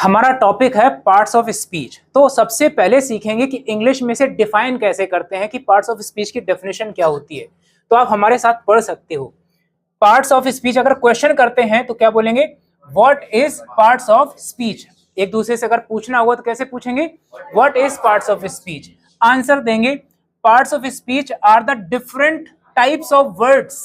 हमारा टॉपिक है parts of speech. तो सबसे पहले सीखेंगे कि इंग्लिश में से डिफाइन कैसे करते हैं कि पार्ट्स ऑफ स्पीच की डेफिनेशन क्या होती है। तो आप हमारे साथ पढ़ सकते हो। पार्ट्स ऑफ स्पीच अगर क्वेश्चन करते हैं तो क्या बोलेंगे, what is parts of speech. एक दूसरे से अगर पूछना हुआ तो कैसे पूछेंगे, what is parts of speech. Answer देंगे, parts of speech are the different types of words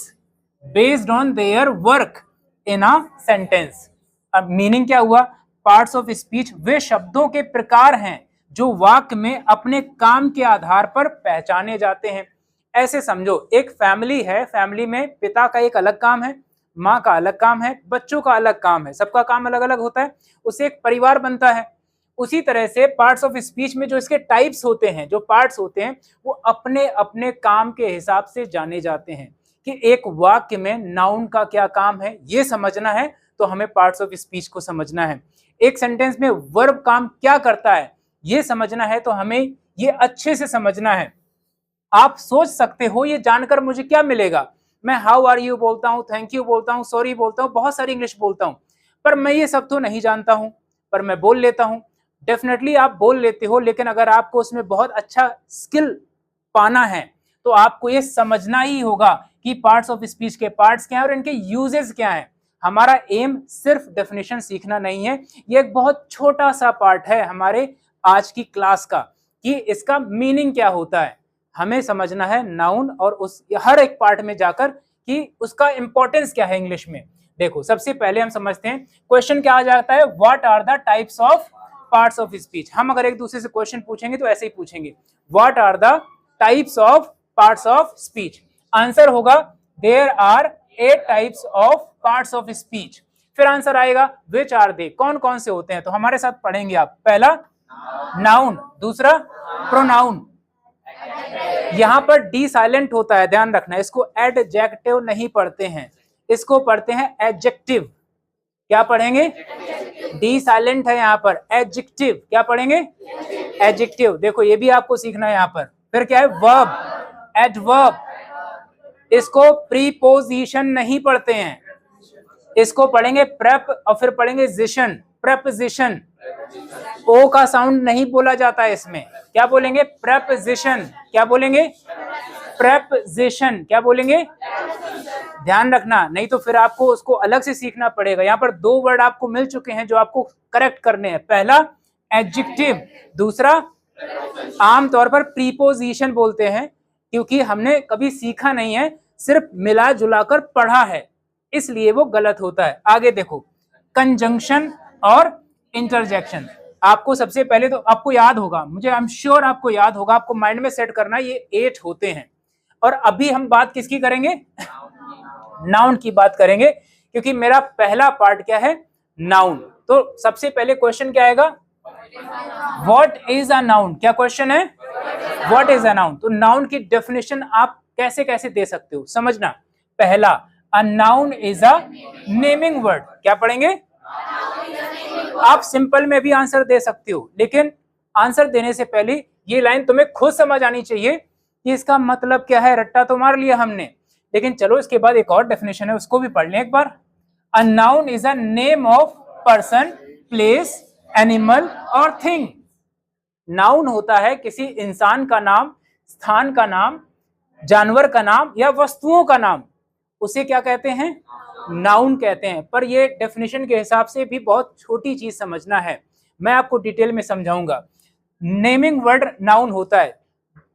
based on their work in a sentence. अब मीनिंग क्या हुआ, पार्ट्स ऑफ स्पीच वे शब्दों के प्रकार हैं जो वाक्य में अपने काम के आधार पर पहचाने जाते हैं। ऐसे समझो, एक फैमिली है, फैमिली में पिता का एक अलग काम है, माँ का अलग काम है, बच्चों का अलग काम है, सबका काम अलग अलग होता है, उससे एक परिवार बनता है। उसी तरह से पार्ट्स ऑफ स्पीच में जो इसके टाइप्स होते हैं, जो पार्ट्स होते हैं, वो अपने अपने काम के हिसाब से जाने जाते हैं। कि एक वाक्य में नाउन का क्या काम है ये समझना है तो हमें पार्ट्स ऑफ स्पीच को समझना है। एक सेंटेंस में वर्ब काम क्या करता है ये समझना है तो हमें ये अच्छे से समझना है। आप सोच सकते हो ये जानकर मुझे क्या मिलेगा, मैं हाउ आर यू बोलता हूँ, थैंक यू बोलता हूँ, सॉरी बोलता हूँ, बहुत सारी इंग्लिश बोलता हूँ, पर मैं ये सब तो नहीं जानता हूँ, पर मैं बोल लेता हूँ। डेफिनेटली आप बोल लेते हो, लेकिन अगर आपको उसमें बहुत अच्छा स्किल पाना है तो आपको ये समझना ही होगा कि पार्ट्स ऑफ स्पीच के पार्ट्स क्या हैं और इनके यूजेस क्या हैं। हमारा एम सिर्फ डेफिनेशन सीखना नहीं है, ये एक बहुत छोटा सा पार्ट है हमारे आज की क्लास का कि इसका मीनिंग क्या होता है। हमें समझना है नाउन और उस हर एक पार्ट में जाकर कि उसका इंपॉर्टेंस क्या है इंग्लिश में। देखो, सबसे पहले हम समझते हैं क्वेश्चन क्या आ जाता है, what are the types of parts of speech. हम अगर एक दूसरे से क्वेश्चन पूछेंगे तो ऐसे ही पूछेंगे, what are the types of parts of speech. Answer होगा, there are 8 types of parts of speech. फिर आंसर आएगा, विच आर दे, कौन कौन से होते हैं। तो हमारे साथ पढ़ेंगे आप। पहला नाउन, दूसरा प्रोनाउन। यहां पर डी साइलेंट होता है, ध्यान रखना, इसको एडजेक्टिव नहीं पढ़ते हैं, इसको पढ़ते हैं एडजेक्टिव। क्या पढ़ेंगे, डी साइलेंट है यहां पर, एडजेक्टिव क्या पढ़ेंगे, एडजेक्टिव। देखो ये भी आपको सीखना है यहां पर। फिर क्या है, वर्ब, एडवर्ब, इसको प्रीपोजिशन नहीं पढ़ते हैं, इसको पढ़ेंगे प्रेप और फिर पढ़ेंगे जिशन, प्रेपोजिशन। ओ का साउंड नहीं बोला जाता है इसमें, क्या बोलेंगे, प्रेपोजिशन। क्या बोलेंगे, प्रेपोजिशन। क्या बोलेंगे, ध्यान रखना, नहीं तो फिर आपको उसको अलग से सीखना पड़ेगा। यहाँ पर 2 वर्ड आपको मिल चुके हैं जो आपको करेक्ट करने हैं। पहला एडजेक्टिव, दूसरा आमतौर पर प्रीपोजिशन बोलते हैं, क्योंकि हमने कभी सीखा नहीं है, सिर्फ मिला जुलाकर पढ़ा है, इसलिए वो गलत होता है। आगे देखो, कंजंक्शन और इंटरजेक्शन। आपको सबसे पहले तो आपको याद होगा, मुझे आई एम श्योर आपको याद होगा, आपको माइंड में सेट करना, ये 8 होते हैं। और अभी हम बात किसकी करेंगे, नाउन की बात करेंगे, क्योंकि मेरा पहला पार्ट क्या है, नाउन। तो सबसे पहले क्वेश्चन क्या आएगा, व्हाट इज अ नाउन। क्या क्वेश्चन है, व्हाट इज अ नाउन। तो नाउन की डेफिनेशन आप कैसे कैसे दे सकते हो, समझना। पहला, अ noun is a naming word. क्या पढ़ेंगे, आप सिंपल में भी आंसर दे सकते हो, लेकिन आंसर देने से पहले ये लाइन तुम्हें खुद समझ आनी चाहिए कि इसका मतलब क्या है। रट्टा तो मार लिया हमने, लेकिन चलो इसके बाद एक और डेफिनेशन है, उसको भी पढ़ लें एक बार। A noun is a name of person, place, animal और थिंग। नाउन होता है किसी इंसान का नाम, स्थान का नाम, जानवर का नाम या वस्तुओं का नाम, उसे क्या कहते हैं, नाउन कहते हैं। पर ये डेफिनेशन के हिसाब से भी बहुत छोटी चीज समझना है, मैं आपको डिटेल में समझाऊंगा। नेमिंग वर्ड नाउन होता है,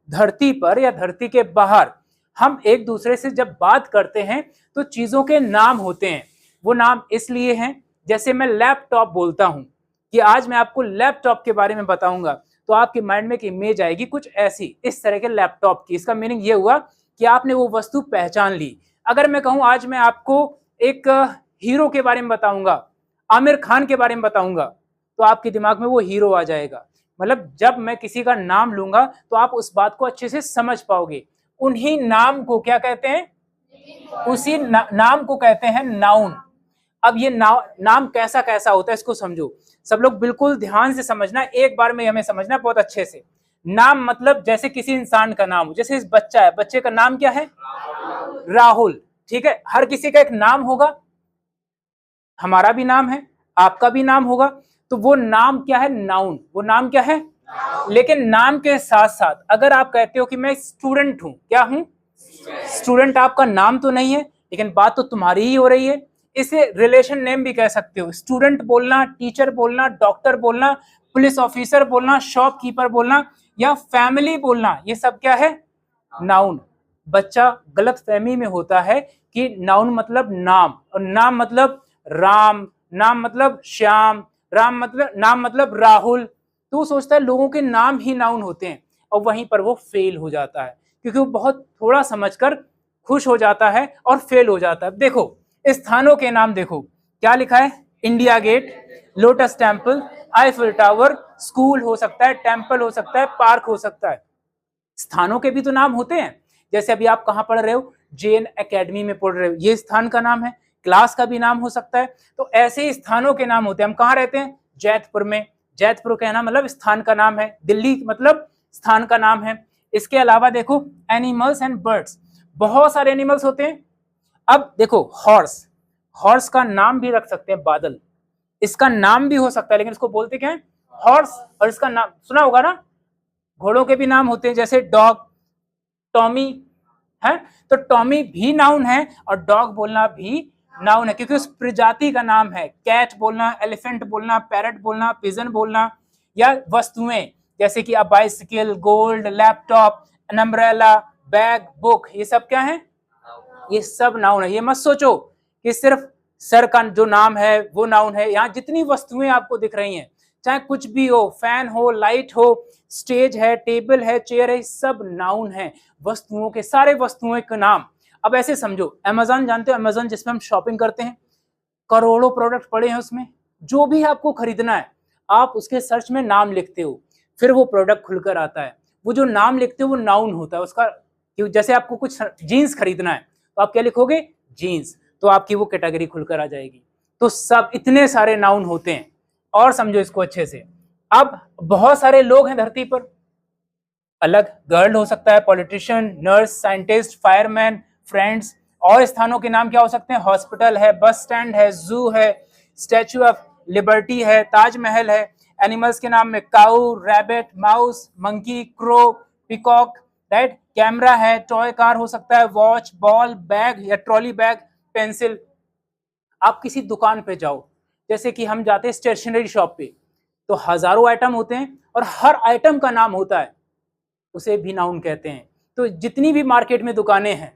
धरती पर या धरती के बाहर हम एक दूसरे से जब बात करते हैं तो चीजों के नाम होते हैं। वो नाम इसलिए हैं, जैसे मैं लैपटॉप बोलता हूं कि आज मैं आपको लैपटॉप के बारे में बताऊंगा, तो आपके माइंड में एक इमेज आएगी कुछ ऐसी, इस तरह के लैपटॉप की। इसका मीनिंग ये हुआ कि आपने वो वस्तु पहचान ली। अगर मैं कहूं आज मैं आपको एक हीरो के बारे में बताऊंगा, आमिर खान के बारे में बताऊंगा, तो आपके दिमाग में वो हीरो आ जाएगा। मतलब जब मैं किसी का नाम लूंगा तो आप उस बात को अच्छे से समझ पाओगे। उन्हीं नाम को क्या कहते हैं, उसी नाम को कहते हैं नाउन। अब ये नाम कैसा कैसा होता है इसको समझो, सब लोग बिल्कुल ध्यान से समझना, एक बार में हमें समझना बहुत अच्छे से। नाम मतलब जैसे किसी इंसान का नाम हो, जैसे इस बच्चा है, बच्चे का नाम क्या है, राहुल। ठीक है, हर किसी का एक नाम होगा, हमारा भी नाम है, आपका भी नाम होगा। तो वो नाम क्या है, नाउन, वो नाम क्या है। लेकिन नाम के साथ साथ अगर आप कहते हो कि मैं स्टूडेंट हूं, क्या हूं, स्टूडेंट, आपका नाम तो नहीं है लेकिन बात तो तुम्हारी ही हो रही है, इसे रिलेशन नेम भी कह सकते हो। स्टूडेंट बोलना, टीचर बोलना, डॉक्टर बोलना, पुलिस ऑफिसर बोलना, शॉपकीपर बोलना या फैमिली बोलना, ये सब क्या है, नाउन। बच्चा गलत फहमी में होता है कि नाउन मतलब नाम, और नाम मतलब राम, नाम मतलब श्याम, राम मतलब, नाम मतलब राहुल। तो वो सोचता है लोगों के नाम ही नाउन होते हैं, और वहीं पर वो फेल हो जाता है, क्योंकि वो बहुत थोड़ा समझकर खुश हो जाता है और फेल हो जाता है। देखो स्थानों के नाम देखो, क्या लिखा है, India Gate, Lotus Temple, Eiffel Tower, school हो सकता है, टेम्पल हो सकता है, पार्क हो सकता है। स्थानों के भी तो नाम होते हैं। जैसे अभी आप कहाँ पढ़ रहे हो, जेएन एकेडमी में पढ़ रहे हो, ये स्थान का नाम है। क्लास का भी नाम हो सकता है। तो ऐसे ही स्थानों के नाम होते हैं। हम कहाँ रहते हैं, जैतपुर में, जैतपुर कहना मतलब स्थान का नाम है। दिल्ली मतलब स्थान का नाम है। इसके अलावा देखो एनिमल्स एंड बर्ड्स, बहुत सारे एनिमल्स होते हैं। अब देखो हॉर्स, हॉर्स का नाम भी रख सकते हैं बादल, इसका नाम भी हो सकता है, लेकिन इसको बोलते क्या है, हॉर्स। और इसका नाम सुना होगा ना, घोड़ों के भी नाम होते हैं, जैसे डॉग, टॉमी है। तो टॉमी भी नाउन है और डॉग बोलना भी नाउन है, क्योंकि उस प्रजाति का नाम है। कैट बोलना, एलिफेंट बोलना, पैरट बोलना, पिजन बोलना, या वस्तुएं जैसे कि bicycle, gold, laptop, an umbrella, bag, book, ये सब क्या है, ये सब नाउन है। ये मत सोचो कि सिर्फ सर का जो नाम है वो नाउन है। यहाँ जितनी वस्तुएं आपको दिख रही हैं, चाहे कुछ भी हो, फैन हो, लाइट हो, स्टेज है, टेबल है, चेयर है, सब नाउन है। वस्तुओं के, सारे वस्तुओं के नाम। अब ऐसे समझो, अमेजन जानते हो, अमेजन जिसमें हम शॉपिंग करते हैं, करोड़ों प्रोडक्ट पड़े हैं उसमें। जो भी आपको खरीदना है आप उसके सर्च में नाम लिखते हो, फिर वो प्रोडक्ट खुलकर आता है। वो जो नाम लिखते हो वो नाउन होता है उसका। जैसे आपको कुछ जीन्स खरीदना है तो आप क्या लिखोगे, जीन्स, तो आपकी वो कैटेगरी खुलकर आ जाएगी। तो सब इतने सारे नाउन होते हैं। और समझो इसको अच्छे से, अब बहुत सारे लोग हैं धरती पर, अलग गर्ल हो सकता है, politician, nurse, scientist, fireman, friends. और स्थानों के नाम क्या हो सकते हैं, हॉस्पिटल है, बस स्टैंड है, जू है, स्टैचू ऑफ लिबर्टी है, ताजमहल है। एनिमल्स के नाम में cow, rabbit, mouse, monkey, crow, peacock, right. Camera है, टॉय कार हो सकता है, वॉच, बॉल, बैग या ट्रॉली बैग, पेंसिल। आप किसी दुकान पे जाओ, जैसे कि हम जाते हैं स्टेशनरी शॉप पे, तो हजारों आइटम होते हैं और हर आइटम का नाम होता है, उसे भी नाउन कहते हैं। तो जितनी भी मार्केट में दुकानें हैं,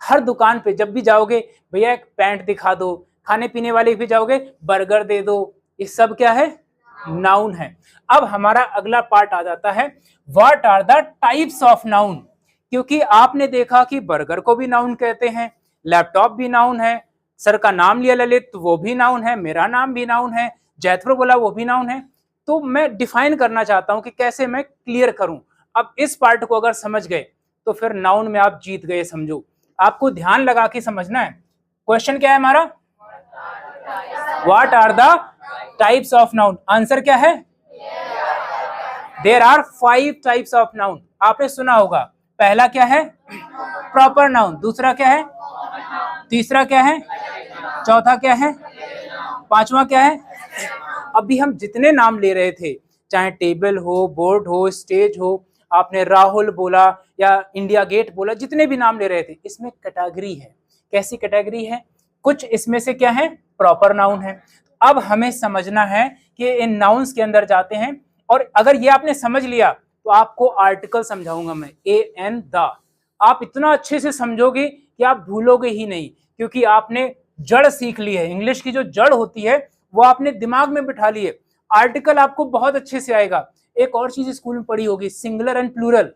हर दुकान पे जब भी जाओगे, भैया एक पैंट दिखा दो, खाने पीने वाले भी जाओगे, बर्गर दे दो, ये सब क्या है, नाउन है। अब हमारा अगला पार्ट आ जाता है, what are the types of noun. क्योंकि आपने देखा कि बर्गर को भी नाउन कहते हैं, लैपटॉप भी नाउन है, सर का नाम लिया ललित तो वो भी नाउन है, मेरा नाम भी नाउन है, जैतपुर बोला वो भी नाउन है। तो मैं डिफाइन करना चाहता हूं कि कैसे मैं क्लियर करूं। अब इस पार्ट को अगर समझ गए तो फिर नाउन में आप जीत गए समझो। आपको ध्यान लगा के समझना है। क्वेश्चन क्या है हमारा, what are the types of noun. Answer क्या है, there are 5 types of noun. आपने सुना होगा, पहला क्या है, प्रॉपर नाउन, दूसरा क्या है, तीसरा क्या है, चौथा क्या है, पांचवा क्या है। अभी हम जितने नाम ले रहे थे, चाहे टेबल हो, बोर्ड हो, स्टेज हो, आपने राहुल बोला या इंडिया गेट बोला, जितने भी नाम ले रहे थे, इसमें कैटेगरी है। कैसी कैटेगरी है, कुछ इसमें से क्या है, प्रॉपर नाउन है। अब हमें समझना है कि इन नाउन्स के अंदर जाते हैं, और अगर ये आपने समझ लिया तो आपको आर्टिकल समझाऊंगा मैं, ए एन द। आप इतना अच्छे से समझोगे कि आप भूलोगे ही नहीं, क्योंकि आपने जड़ सीख ली है। इंग्लिश की जो जड़ होती है वो आपने दिमाग में बिठा ली है। आर्टिकल आपको बहुत अच्छे से आएगा। एक और चीज स्कूल में पढ़ी होगी, सिंगुलर एंड प्लूरल।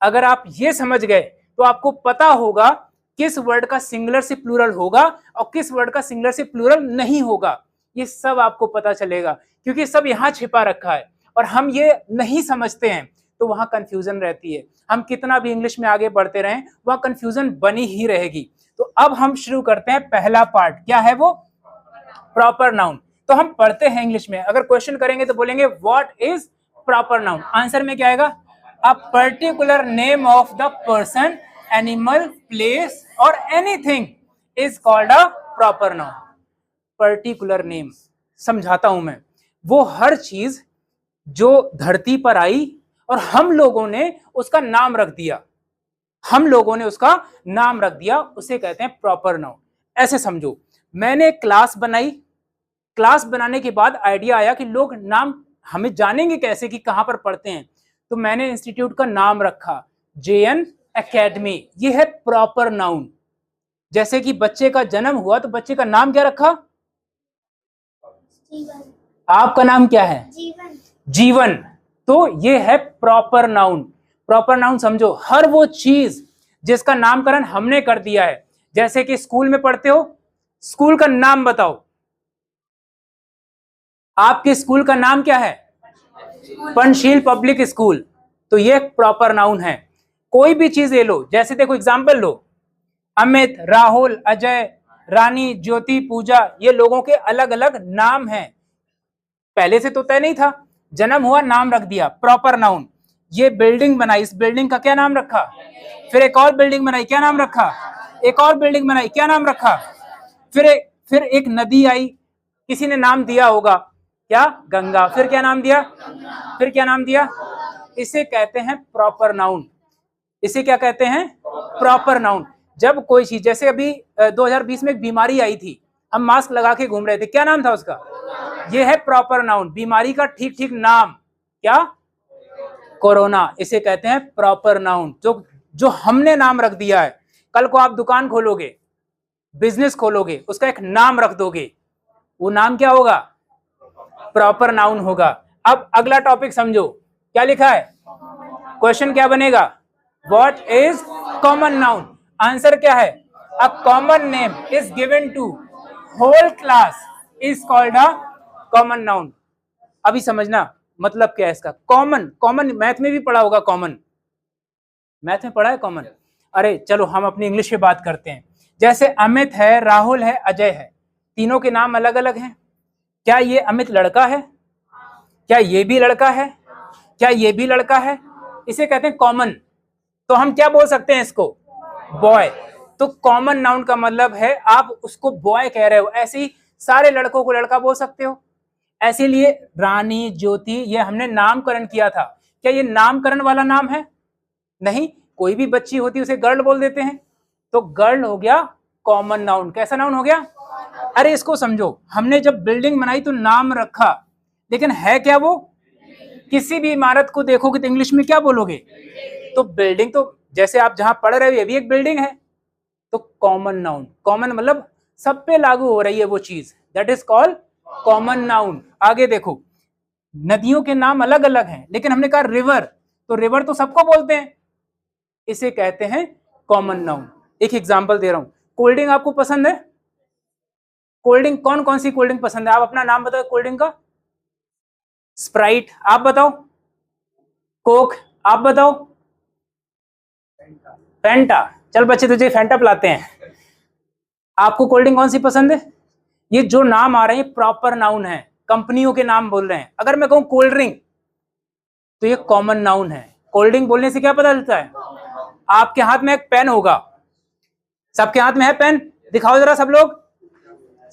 अगर आप ये समझ गए तो आपको पता होगा किस वर्ड का सिंगुलर से प्लूरल होगा और किस वर्ड का सिंगुलर से प्लूरल नहीं होगा। ये सब आपको पता चलेगा, क्योंकि सब यहाँ छिपा रखा है और हम ये नहीं समझते हैं, तो वहां कंफ्यूजन रहती है। हम कितना भी इंग्लिश में आगे बढ़ते रहें, वहां कंफ्यूजन बनी ही रहेगी। तो अब हम शुरू करते हैं पहला पार्ट, क्या है वो, प्रॉपर नाउन। तो हम पढ़ते हैं इंग्लिश में, अगर क्वेश्चन करेंगे तो बोलेंगे what is proper noun. Answer में क्या आएगा, a particular name of the person, animal, place और anything is called a proper noun. Particular name, समझाता हूं मैं। वो हर चीज जो धरती पर आई और हम लोगों ने उसका नाम रख दिया, हम लोगों ने उसका नाम रख दिया, उसे कहते हैं प्रॉपर नाउन। ऐसे समझो, मैंने क्लास बनाई, क्लास बनाने के बाद आइडिया आया कि लोग नाम हमें जानेंगे कैसे कि कहां पर पढ़ते हैं, तो मैंने इंस्टीट्यूट का नाम रखा JN एकेडमी। ये है प्रॉपर नाउन। जैसे कि बच्चे का जन्म हुआ तो बच्चे का नाम क्या रखा? जीवन। आपका नाम क्या है? जीवन। जीवन। तो ये है प्रॉपर नाउन। प्रॉपर नाउन समझो, हर वो चीज जिसका नामकरण हमने कर दिया है। जैसे कि स्कूल में पढ़ते हो, स्कूल का नाम बताओ, आपके स्कूल का नाम क्या है? Panchsheel public school. तो ये प्रॉपर नाउन है। कोई भी चीज ले लो, जैसे देखो एग्जांपल लो, अमित, राहुल, अजय, रानी, ज्योति, पूजा, ये लोगों के अलग अलग नाम हैं। पहले से तो तय नहीं था, जन्म हुआ नाम रख दिया, प्रॉपर नाउन। ये बिल्डिंग बनाई, इस बिल्डिंग का क्या नाम रखा? फिर एक और बिल्डिंग बनाई, क्या नाम रखा? एक और बिल्डिंग बनाई, क्या नाम रखा? फिर एक नदी आई, किसी ने नाम दिया होगा, क्या? गंगा। फिर क्या नाम दिया? फिर क्या नाम दिया? इसे कहते हैं प्रॉपर नाउन। इसे क्या कहते हैं? Proper noun. जब कोई चीज, जैसे अभी 2020 में एक बीमारी आई थी, हम मास्क लगा के घूम रहे थे, क्या नाम था उसका? ये है प्रॉपर नाउन, बीमारी का ठीक ठीक नाम, क्या? कोरोना। इसे कहते हैं प्रॉपर नाउन, जो हमने नाम रख दिया है। कल को आप दुकान खोलोगे, बिजनेस खोलोगे, उसका एक नाम रख दोगे, वो नाम क्या होगा? प्रॉपर नाउन होगा। अब अगला टॉपिक समझो, क्या लिखा है? क्वेश्चन क्या बनेगा? What is common noun? Answer क्या है? A common name is given to whole class is called a common noun. अभी समझना मतलब क्या है इसका। कॉमन, कॉमन मैथ में भी पढ़ा होगा, कॉमन मैथ में पढ़ा है कॉमन। अरे चलो हम अपनी इंग्लिश में बात करते हैं। जैसे अमित है, राहुल है, अजय है, तीनों के नाम अलग अलग हैं। क्या ये अमित लड़का है? क्या ये भी लड़का है? क्या ये भी लड़का है? इसे कहते हैं कॉमन। तो हम क्या बोल सकते हैं इसको? बॉय। तो कॉमन नाउन का मतलब है आप उसको बॉय कह रहे हो, ऐसे ही सारे लड़कों को लड़का बोल सकते हो। ऐसे लिए रानी, ज्योति, ये हमने नामकरण किया था। क्या ये नामकरण वाला नाम है? नहीं। कोई भी बच्ची होती है उसे गर्ल बोल देते हैं, तो गर्ल हो गया कॉमन नाउन। कैसा नाउन हो गया? अरे इसको समझो, हमने जब बिल्डिंग बनाई तो नाम रखा, लेकिन है क्या वो? किसी भी इमारत को देखोगे तो इंग्लिश में क्या बोलोगे? तो बिल्डिंग, तो जैसे आप जहां पढ़ रहे हो ये भी एक बिल्डिंग है। तो कॉमन नाउन, कॉमन मतलब सब पे लागू हो रही है वो चीज, that is called common noun. आगे देखो, नदियों के नाम अलग अलग हैं, लेकिन हमने कहा रिवर, तो रिवर तो सबको बोलते हैं, इसे कहते हैं कॉमन नाउन। एक एग्जांपल दे रहा हूं, कोल्ड ड्रिंक आपको पसंद है? कोल्ड ड्रिंक कौन कौन सी कोल्ड ड्रिंक पसंद है? आप अपना नाम बताओ कोल्ड ड्रिंक का। स्प्राइट, आप बताओ। कोक, आप बताओ। फैंटा। चल बच्चे तुझे फैंटा पिलाते हैं। आपको कोल्ड ड्रिंक कौन सी पसंद है? ये जो नाम आ रहे हैं प्रॉपर नाउन है, कंपनियों के नाम बोल रहे हैं। अगर मैं कहूं कोल्ड ड्रिंक तो ये कॉमन नाउन है। कोल्ड ड्रिंक बोलने से क्या पता चलता है? आपके हाथ में एक पेन होगा, सबके हाथ में है पेन, दिखाओ जरा सब लोग,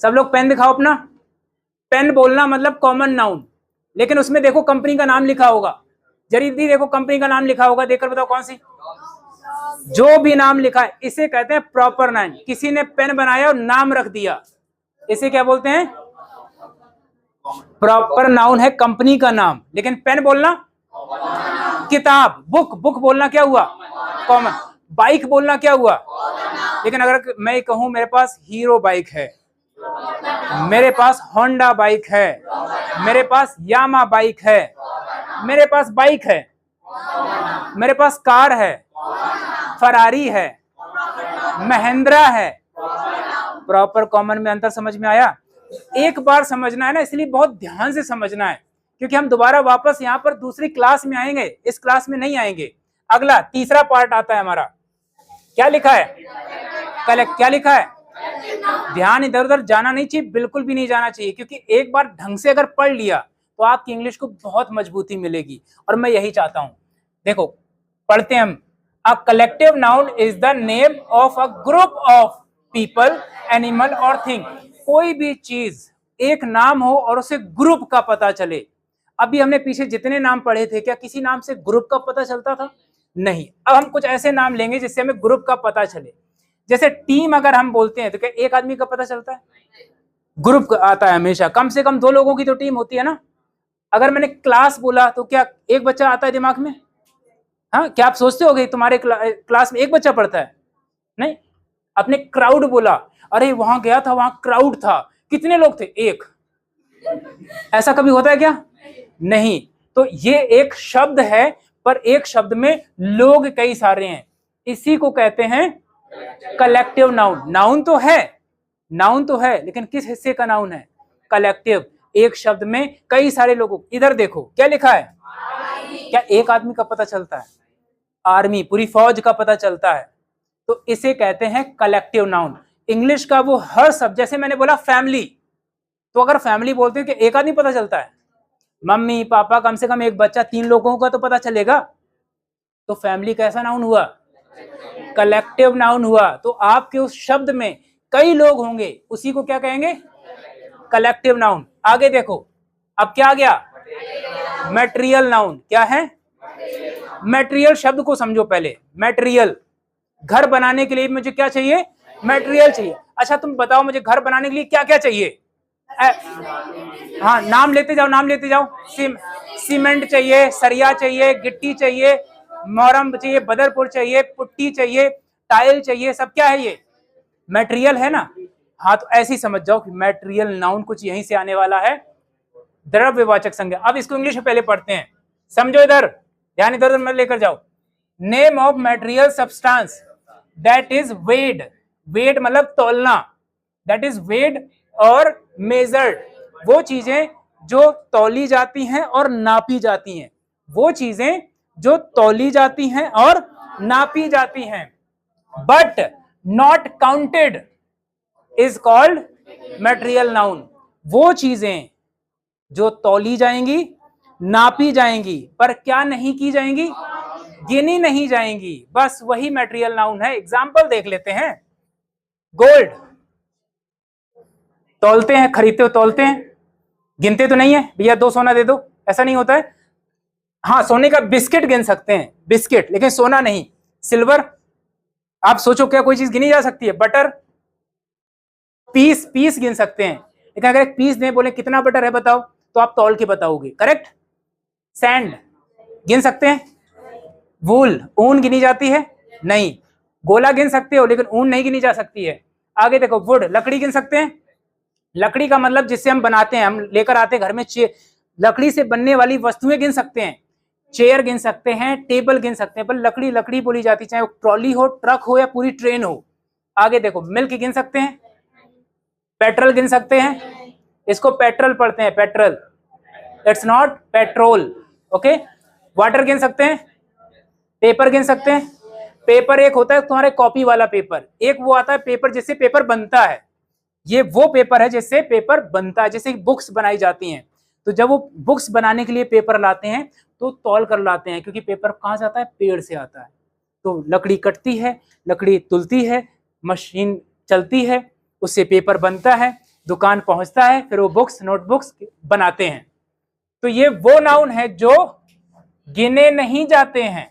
सब लोग पेन दिखाओ अपना। पेन बोलना मतलब कॉमन नाउन, लेकिन उसमें देखो कंपनी का नाम लिखा होगा। जरीदी देखो कंपनी का नाम लिखा होगा, देखकर बताओ कौन सी? जो भी नाम लिखा है इसे कहते हैं प्रॉपर नाउन। किसी ने पेन बनाया और नाम रख दिया, इसे क्या बोलते हैं? प्रॉपर नाउन है कंपनी का नाम। लेकिन पेन बोलना, किताब, बुक, बुक बोलना क्या हुआ? कॉमन। बाइक बोलना क्या हुआ? लेकिन अगर मैं कहूं मेरे पास हीरो बाइक है, मेरे पास होंडा बाइक है, मेरे पास यामा बाइक है, मेरे पास बाइक है, मेरे पास कार है, फरारी है, महिंद्रा है, प्रॉपर कॉमन में अंतर समझ में आया? एक बार समझना है ना, इसलिए बहुत ध्यान से समझना है, क्योंकि हम दोबारा वापस यहाँ पर दूसरी क्लास में आएंगे, इस क्लास में नहीं आएंगे। अगला तीसरा पार्ट आता है हमारा, क्या लिखा है? कलेक्ट। क्या लिखा है? ध्यान इधर उधर जाना नहीं चाहिए, बिल्कुल भी नहीं जाना चाहिए, क्योंकि एक बार ढंग से अगर पढ़ लिया तो आपकी इंग्लिश को बहुत मजबूती मिलेगी, और मैं यही चाहता हूं। देखो पढ़ते हैं हम। A collective noun is the name of a group of people, animal और थिंग। कोई भी चीज एक नाम हो और उसे ग्रुप का पता चले। अभी हमने पीछे जितने नाम पढ़े थे, क्या किसी नाम से ग्रुप का पता चलता था? नहीं। अब हम कुछ ऐसे नाम लेंगे जिससे हमें ग्रुप का पता चले। जैसे टीम अगर हम बोलते हैं तो क्या एक आदमी का पता चलता है? ग्रुप आता है हमेशा, कम से कम 2 लोगों की तो टीम होती है ना। अगर मैंने क्लास बोला तो क्या एक बच्चा आता है दिमाग में? हाँ, क्या आप सोचते होगे तुम्हारे क्लास में एक बच्चा पढ़ता है? नहीं। आपने क्राउड बोला, अरे वहां गया था, वहां क्राउड था, कितने लोग थे? एक। ऐसा कभी होता है क्या? नहीं। तो ये एक शब्द है, पर एक शब्द में लोग कई सारे हैं, इसी को कहते हैं कलेक्टिव नाउन। नाउन तो है लेकिन किस हिस्से का नाउन है? कलेक्टिव। एक शब्द में कई सारे लोगों। इधर देखो क्या लिखा है? क्या एक आदमी का पता चलता है? आर्मी, पूरी फौज का पता चलता है। तो इसे कहते हैं कलेक्टिव नाउन। इंग्लिश का वो हर शब्द, जैसे मैंने बोला फैमिली, तो अगर फैमिली बोलते हैं कि एक आदमी पता चलता है, मम्मी पापा, कम से कम एक बच्चा, 3 लोगों का तो पता चलेगा। तो फैमिली कैसा नाउन हुआ? कलेक्टिव नाउन हुआ। तो आपके उस शब्द में कई लोग होंगे, उसी को क्या कहेंगे? Collective noun. आगे देखो, अब क्या आ गया? Material noun. क्या है? मटेरियल शब्द को समझो पहले। मटेरियल, घर बनाने के लिए मुझे क्या चाहिए? मटेरियल चाहिए। अच्छा तुम बताओ मुझे घर बनाने के लिए क्या क्या चाहिए? हाँ, नाम लेते जाओ। सीमेंट चाहिए, सरिया चाहिए, गिट्टी चाहिए, मोरम चाहिए, बदरपुर चाहिए, पुट्टी चाहिए, टाइल चाहिए, सब क्या है? ये मटेरियल है ना। हाँ, तो ऐसे ही समझ जाओ कि मटेरियल नाउन कुछ यहीं से आने वाला है, द्रव्यवाचक संज्ञा। अब इसको इंग्लिश में पहले पढ़ते हैं, समझो। इधर ध्यान इधर मत लेकर जाओ। Name of material substance that is weighed. Weighed मतलब तौलना, दैट इज वेड और मेजर्ड। वो चीजें जो तौली जाती हैं और नापी जाती हैं, वो चीजें जो तौली जाती हैं और नापी जाती हैं। But not counted is called material noun. वो चीजें जो तौली जाएंगी, नापी जाएंगी, पर क्या नहीं की जाएंगी? गिनी नहीं जाएंगी, बस वही मटेरियल नाउन है। एग्जाम्पल देख लेते हैं। गोल्ड तौलते हैं, खरीदते हो तौलते हैं, गिनते तो नहीं है भैया 2 सोना दे दो, ऐसा नहीं होता है। हाँ, सोने का बिस्किट गिन सकते हैं, बिस्किट, लेकिन सोना नहीं। सिल्वर, आप सोचो क्या कोई चीज गिनी जा सकती है? बटर, पीस गिन सकते हैं, लेकिन अगर एक पीस दें, बोले कितना बटर है बताओ, तो आप तौल के बताओगे, करेक्ट। सैंड गिन सकते हैं, वूल, ऊन गिनी जाती है? नहीं। गोला गिन सकते हो, लेकिन ऊन नहीं गिनी जा सकती है। आगे देखो, वुड, लकड़ी गिन सकते हैं? लकड़ी का मतलब जिससे हम बनाते हैं, हम लेकर आते हैं घर में, लकड़ी से बनने वाली वस्तुएं गिन सकते हैं। चेयर गिन सकते हैं, टेबल गिन सकते हैं, पर लकड़ी लकड़ी बोली जाती है, चाहे वो ट्रॉली हो, ट्रक हो या पूरी ट्रेन हो। आगे देखो, मिल्क गिन सकते हैं? पेट्रोल गिन सकते हैं? इसको पेट्रोल पढ़ते हैं, petrol, it's not petrol. Okay. Water गिन सकते हैं? पेपर गिन सकते हैं? पेपर एक होता है तुम्हारे कॉपी वाला पेपर, एक वो आता है पेपर जिससे पेपर बनता है। ये वो पेपर है जिससे पेपर बनता है, जैसे बुक्स बनाई जाती हैं। तो जब वो बुक्स बनाने के लिए पेपर लाते हैं तो तौल कर लाते हैं, क्योंकि पेपर कहाँ से आता है? पेड़ से आता है। तो लकड़ी कटती है, लकड़ी तुलती है, मशीन चलती है, उससे पेपर बनता है, दुकान पहुंचता है, फिर वो बुक्स, नोटबुक्स बनाते हैं। तो ये वो नाउन है जो गिने नहीं जाते हैं।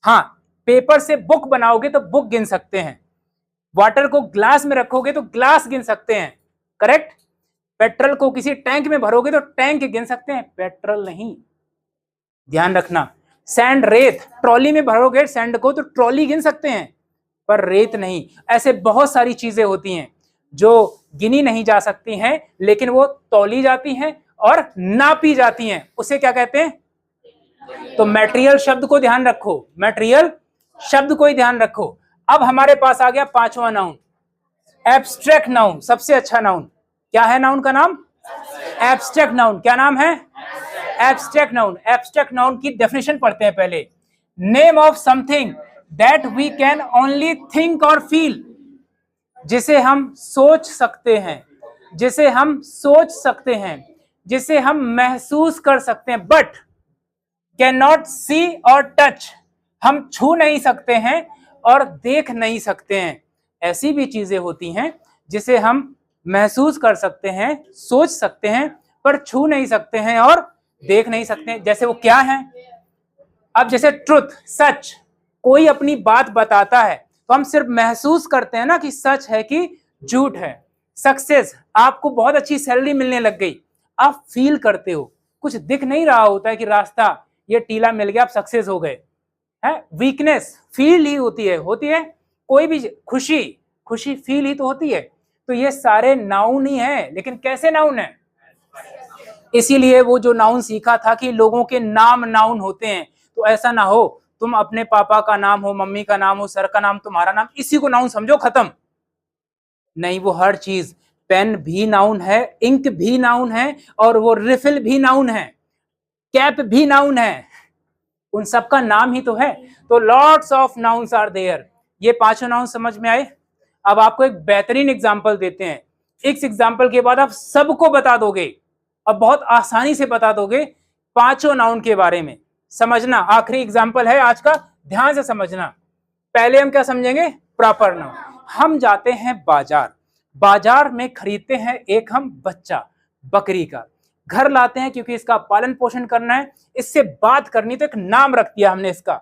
हाँ, पेपर से बुक बनाओगे तो बुक गिन सकते हैं, वाटर को ग्लास में रखोगे तो ग्लास गिन सकते हैं, करेक्ट। पेट्रोल को किसी टैंक में भरोगे तो टैंक गिन सकते हैं, पेट्रोल नहीं, ध्यान रखना। सैंड, रेत, ट्रॉली में भरोगे सैंड को तो ट्रॉली गिन सकते हैं, पर रेत नहीं। ऐसे बहुत सारी चीजें होती हैं जो गिनी नहीं जा सकती हैं, लेकिन वो तौली जाती हैं और नापी जाती हैं, उसे क्या कहते हैं? तो मटेरियल शब्द को ध्यान रखो, मटेरियल शब्द को ही ध्यान रखो। अब हमारे पास आ गया 5वां नाउन, एब्स्ट्रैक्ट नाउन। सबसे अच्छा नाउन क्या है? नाउन का नाम एब्स्ट्रैक्ट नाउन। क्या नाम है? Abstract noun. एब्स्ट्रैक्ट नाउन की डेफिनेशन पढ़ते हैं पहले। Name of something that we can only think और फील, जिसे हम सोच सकते हैं, जिसे हम सोच सकते हैं, जिसे हम महसूस कर सकते हैं, बट कैन नॉट सी और टच, हम छू नहीं सकते हैं और देख नहीं सकते हैं। ऐसी भी चीजें होती हैं जिसे हम महसूस कर सकते हैं, सोच सकते हैं, पर छू नहीं सकते हैं और देख नहीं सकते हैं। जैसे वो क्या है? अब जैसे ट्रुथ, सच, कोई अपनी बात बताता है तो हम सिर्फ महसूस करते हैं ना कि सच है कि झूठ है। सक्सेस, आपको बहुत अच्छी सैलरी मिलने लग गई, आप फील करते हो, कुछ दिख नहीं रहा होता है कि रास्ता ये टीला मिल गया, आप सक्सेस हो गए है। वीकनेस फील ही होती है कोई भी खुशी, खुशी फील ही तो होती है। तो ये सारे नाउन ही हैं, लेकिन कैसे नाउन है? इसीलिए वो जो नाउन सीखा था कि लोगों के नाम नाउन होते हैं, तो ऐसा ना हो तुम अपने पापा का नाम हो, मम्मी का नाम हो, सर का नाम, तुम्हारा नाम, इसी को नाउन समझो, खत्म। नहीं, वो हर चीज, पेन भी नाउन है, इंक भी नाउन है, और वो रिफिल भी नाउन है, कैप भी नाउन है, उन सबका नाम ही तो है। तो lots of nouns are there. ये पांचों नाउन समझ में आए? अब आपको एक बेहतरीन एग्जांपल देते हैं। इस एग्जांपल के बाद आप सबको बता दोगे और बहुत आसानी से बता दोगे पांचों नाउन के बारे में। समझना, आखिरी एग्जांपल है आज का, ध्यान से समझना। पहले हम क्या समझेंगे? Proper noun. हम जाते हैं बाजार, बाजार में खरीदते हैं एक हम बच्चा बकरी का, घर लाते हैं क्योंकि इसका पालन पोषण करना है, इससे बात करनी, तो एक नाम रख दिया हमने इसका,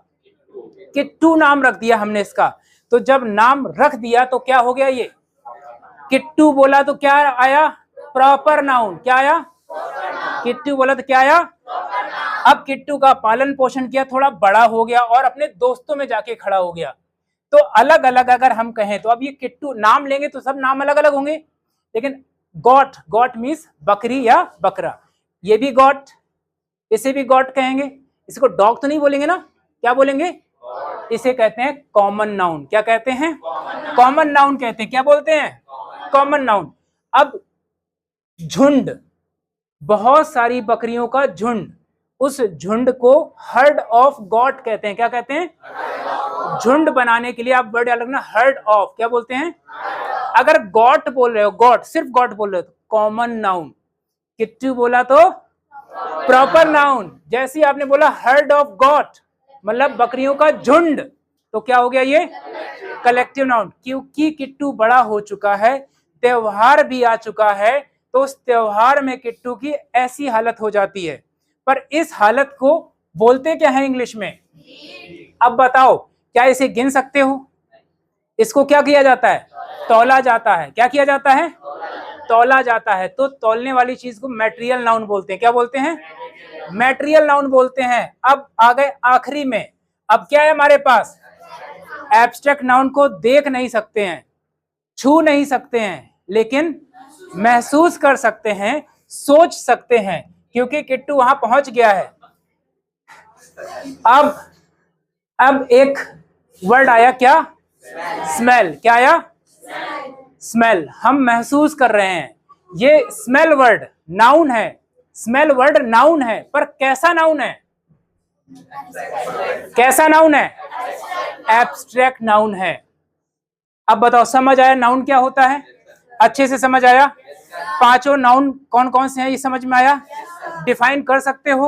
किट्टू नाम रख दिया हमने इसका। तो जब नाम रख दिया तो क्या हो गया? ये किट्टू बोला तो क्या आया? Proper noun. क्या आया? किट्टू बोला तो क्या आया? अब किट्टू का पालन पोषण किया, थोड़ा बड़ा हो गया और अपने दोस्तों में जाके खड़ा हो गया। तो अलग अलग अगर हम कहें तो अब ये किट्टू नाम लेंगे तो सब नाम अलग अलग होंगे, लेकिन गॉट, गॉट मीन्स बकरी या बकरा, ये भी गॉट, इसे भी गॉट कहेंगे। इसको डॉग तो नहीं बोलेंगे ना, क्या बोलेंगे? इसे कहते हैं कॉमन नाउन। क्या कहते हैं? कॉमन नाउन कहते हैं। क्या बोलते हैं? Common noun. अब झुंड, बहुत सारी बकरियों का झुंड, उस झुंड को हर्ड ऑफ गॉट कहते हैं। क्या कहते हैं? झुंड बनाने के लिए आप वर्ड अलग ना, हर्ड ऑफ, क्या बोलते हैं? अगर गॉट बोल रहे हो, गॉट, सिर्फ गॉट बोल रहे हो तो कॉमन नाउन, किट्टू बोला तो प्रॉपर नाउन, जैसे ही आपने बोला हर्ड ऑफ गॉट मतलब बकरियों का झुंड, तो क्या हो गया? ये कलेक्टिव नाउन। क्योंकि किट्टू बड़ा हो चुका है, त्योहार भी आ चुका है, तो उस त्योहार में किट्टू की ऐसी हालत हो जाती है। पर इस हालत को बोलते क्या है इंग्लिश में? अब बताओ, क्या इसे गिन सकते हो? इसको क्या किया जाता है? तौला जाता है। क्या किया जाता है? तौला जाता है। तो तौलने वाली चीज को मैटेरियल नाउन बोलते हैं। क्या बोलते हैं? मैटेरियल नाउन बोलते हैं। अब आ गए आखिरी में, अब क्या है हमारे पास? एब्स्ट्रैक्ट नाउन को देख नहीं सकते हैं, छू नहीं सकते हैं, लेकिन महसूस कर सकते हैं, सोच सकते हैं, क्योंकि किट्टू वहां पहुंच गया है। अब एक वर्ड आया, क्या? स्मेल। क्या आया? स्मेल। हम महसूस कर रहे हैं, ये स्मेल वर्ड नाउन है, स्मेल वर्ड नाउन है, पर कैसा नाउन है? कैसा नाउन है? एब्स्ट्रैक्ट नाउन है। अब बताओ, समझ आया नाउन क्या होता है? अच्छे से समझ आया? पांचों नाउन कौन कौन से हैं ये समझ में आया? डिफाइन कर सकते हो?